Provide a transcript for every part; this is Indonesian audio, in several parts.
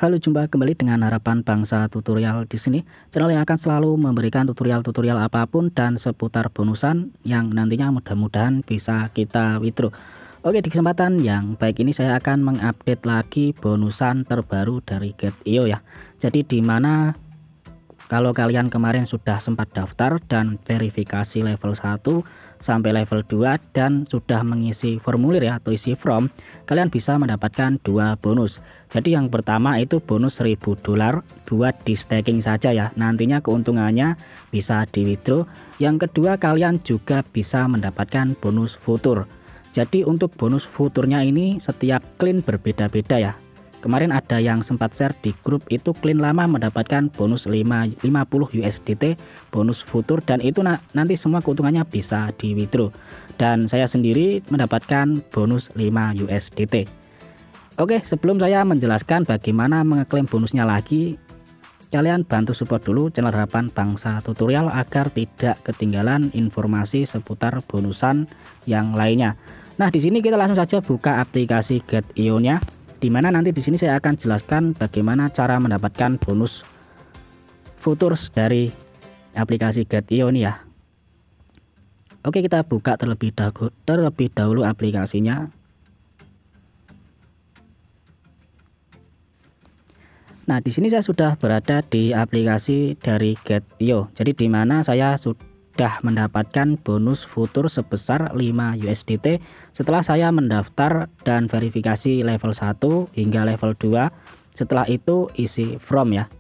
Halo, jumpa kembali dengan Harapan Bangsa Tutorial di sini. Channel yang akan selalu memberikan tutorial-tutorial apapun dan seputar bonusan yang nantinya mudah-mudahan bisa kita withdraw. Oke, di kesempatan yang baik ini saya akan mengupdate lagi bonusan terbaru dari Get.io ya. Jadi di mana kalau kalian kemarin sudah sempat daftar dan verifikasi level 1 sampai level 2 dan sudah mengisi formulir ya atau isi form, kalian bisa mendapatkan dua bonus. Jadi yang pertama itu bonus $1000 buat di staking saja ya. Nantinya keuntungannya bisa di withdraw. Yang kedua, kalian juga bisa mendapatkan bonus futur. Jadi untuk bonus futurnya ini setiap clean berbeda-beda ya. Kemarin ada yang sempat share di grup itu clean lama mendapatkan bonus 50 USDT bonus futur, dan itu nanti semua keuntungannya bisa di withdraw. Dan saya sendiri mendapatkan bonus 5 USDT. Oke, sebelum saya menjelaskan bagaimana mengeklaim bonusnya lagi, kalian bantu support dulu channel Harapan Bangsa Tutorial agar tidak ketinggalan informasi seputar bonusan yang lainnya. Nah, di sini kita langsung saja buka aplikasi Get.io-nya. Dimana nanti di sini saya akan jelaskan bagaimana cara mendapatkan bonus futures dari aplikasi Get.io ini ya. Oke, kita buka terlebih dahulu aplikasinya. Nah, di sini saya sudah berada di aplikasi dari Get.io. Jadi di mana saya sudah mendapatkan bonus futur sebesar 5 USDT setelah saya mendaftar dan verifikasi level 1 hingga level 2. Setelah itu isi form ya.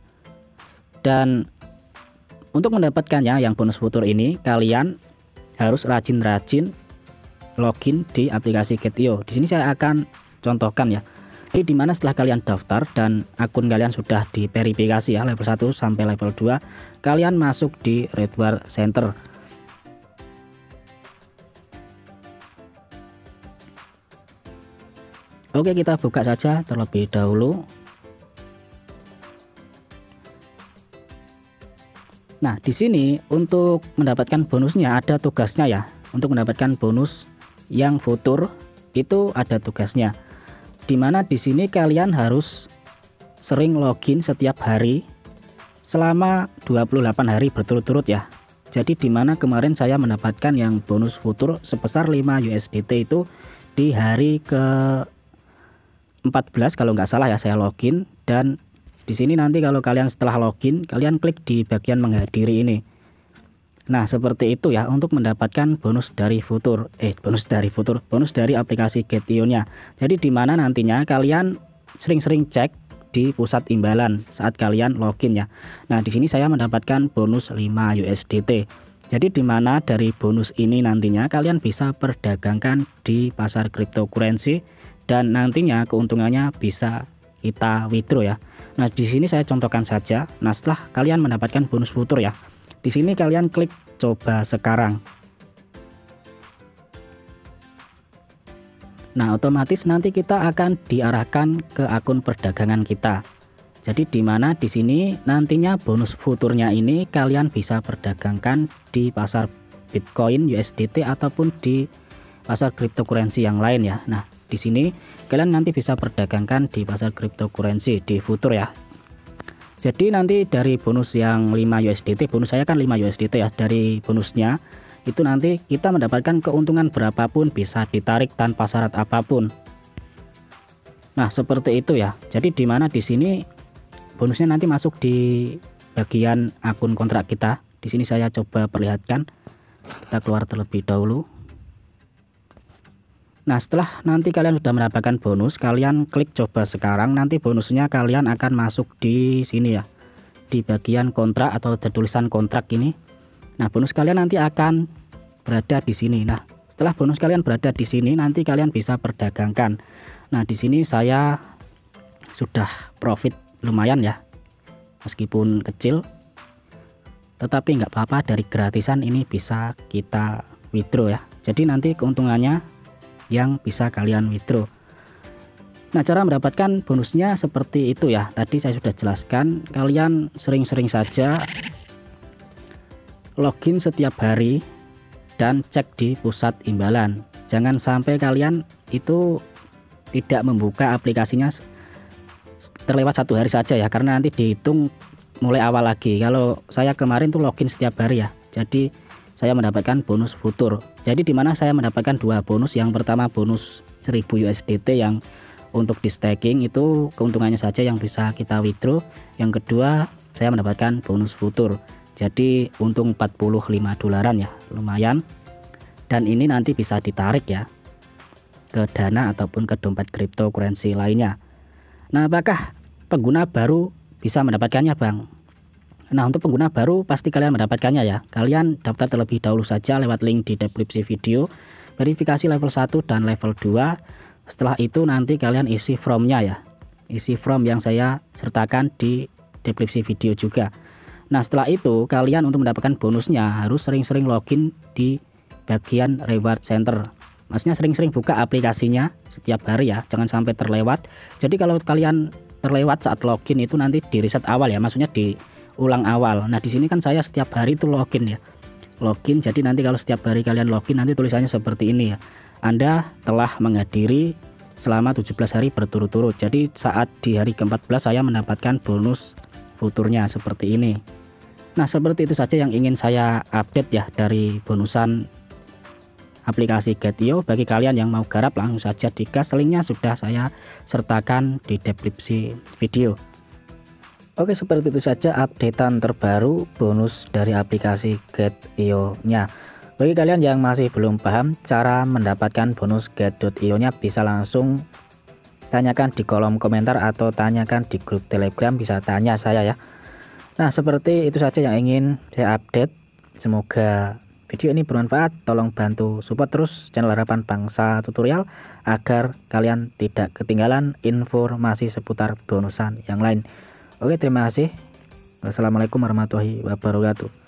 Dan untuk mendapatkannya yang bonus futur ini, kalian harus rajin-rajin login di aplikasi Get.io. Di sini saya akan contohkan ya. Jadi dimana setelah kalian daftar dan akun kalian sudah diverifikasi ya level 1 sampai level 2, kalian masuk di Reward Center. Oke, kita buka saja terlebih dahulu. Nah, di sini untuk mendapatkan bonusnya ada tugasnya ya. Untuk mendapatkan bonus yang futur itu ada tugasnya. Dimana di sini kalian harus sering login setiap hari selama 28 hari berturut-turut ya. Jadi dimana kemarin saya mendapatkan yang bonus futur sebesar 5 USDT itu di hari ke 14 kalau nggak salah ya saya login. Dan di sini nanti kalau kalian setelah login, kalian klik di bagian menghadiri ini. Nah, seperti itu ya untuk mendapatkan bonus dari bonus dari aplikasi Get.io-nya. Jadi di mana nantinya kalian sering-sering cek di pusat imbalan saat kalian login ya. Nah, di sini saya mendapatkan bonus 5 USDT. Jadi di mana dari bonus ini nantinya kalian bisa perdagangkan di pasar cryptocurrency dan nantinya keuntungannya bisa kita withdraw ya. Nah, di sini saya contohkan saja. Nah, setelah kalian mendapatkan bonus futur ya, di sini kalian klik coba sekarang. Nah, otomatis nanti kita akan diarahkan ke akun perdagangan kita. Jadi di mana di sini nantinya bonus futurnya ini kalian bisa perdagangkan di pasar Bitcoin, USDT ataupun di pasar cryptocurrency yang lain ya. Nah, di sini kalian nanti bisa perdagangkan di pasar cryptocurrency di futur ya. Jadi nanti dari bonus yang 5 USDT, bonus saya kan 5 USDT ya, dari bonusnya itu nanti kita mendapatkan keuntungan berapapun bisa ditarik tanpa syarat apapun. Nah, seperti itu ya. Jadi di mana di sini bonusnya nanti masuk di bagian akun kontrak kita. Di sini saya coba perlihatkan. Kita keluar terlebih dahulu. Nah, setelah nanti kalian sudah mendapatkan bonus, kalian klik coba sekarang. Nanti bonusnya kalian akan masuk di sini ya, di bagian kontrak atau tulisan kontrak ini. Nah, bonus kalian nanti akan berada di sini. Nah, setelah bonus kalian berada di sini, nanti kalian bisa perdagangkan. Nah, di sini saya sudah profit lumayan ya, meskipun kecil, tetapi nggak apa-apa, dari gratisan ini bisa kita withdraw ya. Jadi nanti keuntungannya yang bisa kalian withdraw. Nah, cara mendapatkan bonusnya seperti itu ya. Tadi saya sudah jelaskan, kalian sering-sering saja login setiap hari dan cek di pusat imbalan. Jangan sampai kalian itu tidak membuka aplikasinya terlewat 1 hari saja ya, karena nanti dihitung mulai awal lagi. Kalau saya kemarin tuh login setiap hari ya, jadi saya mendapatkan bonus futur. Jadi dimana saya mendapatkan 2 bonus. Yang pertama bonus 1000 USDT yang untuk di staking, itu keuntungannya saja yang bisa kita withdraw. Yang kedua saya mendapatkan bonus futur, jadi untung 45 dolaran ya, lumayan. Dan ini nanti bisa ditarik ya ke Dana ataupun ke dompet cryptocurrency lainnya. Nah, apakah pengguna baru bisa mendapatkannya, Bang? Nah, untuk pengguna baru pasti kalian mendapatkannya ya. Kalian daftar terlebih dahulu saja lewat link di deskripsi video, verifikasi level 1 dan level 2. Setelah itu nanti kalian isi formnya ya, isi form yang saya sertakan di deskripsi video juga. Nah, setelah itu kalian untuk mendapatkan bonusnya harus sering-sering login di bagian reward center. Maksudnya sering-sering buka aplikasinya setiap hari ya, jangan sampai terlewat. Jadi kalau kalian terlewat saat login itu nanti di reset awal ya, maksudnya diulang awal. Nah, di sini kan saya setiap hari itu login ya, login. Jadi nanti kalau setiap hari kalian login nanti tulisannya seperti ini ya, Anda telah menghadiri selama 17 hari berturut-turut. Jadi saat di hari ke-14 saya mendapatkan bonus futurnya seperti ini. Nah, seperti itu saja yang ingin saya update ya dari bonusan aplikasi Get.io. Bagi kalian yang mau garap langsung saja digas, linknya sudah saya sertakan di deskripsi video. Oke, seperti itu saja updatean terbaru bonus dari aplikasi Get.io nya. Bagi kalian yang masih belum paham cara mendapatkan bonus Get.io nya, bisa langsung tanyakan di kolom komentar atau tanyakan di grup Telegram, bisa tanya saya ya. Nah, seperti itu saja yang ingin saya update. Semoga video ini bermanfaat. Tolong bantu support terus channel Harapan Bangsa Tutorial agar kalian tidak ketinggalan informasi seputar bonusan yang lain. Oke, terima kasih. Wassalamualaikum warahmatullahi wabarakatuh.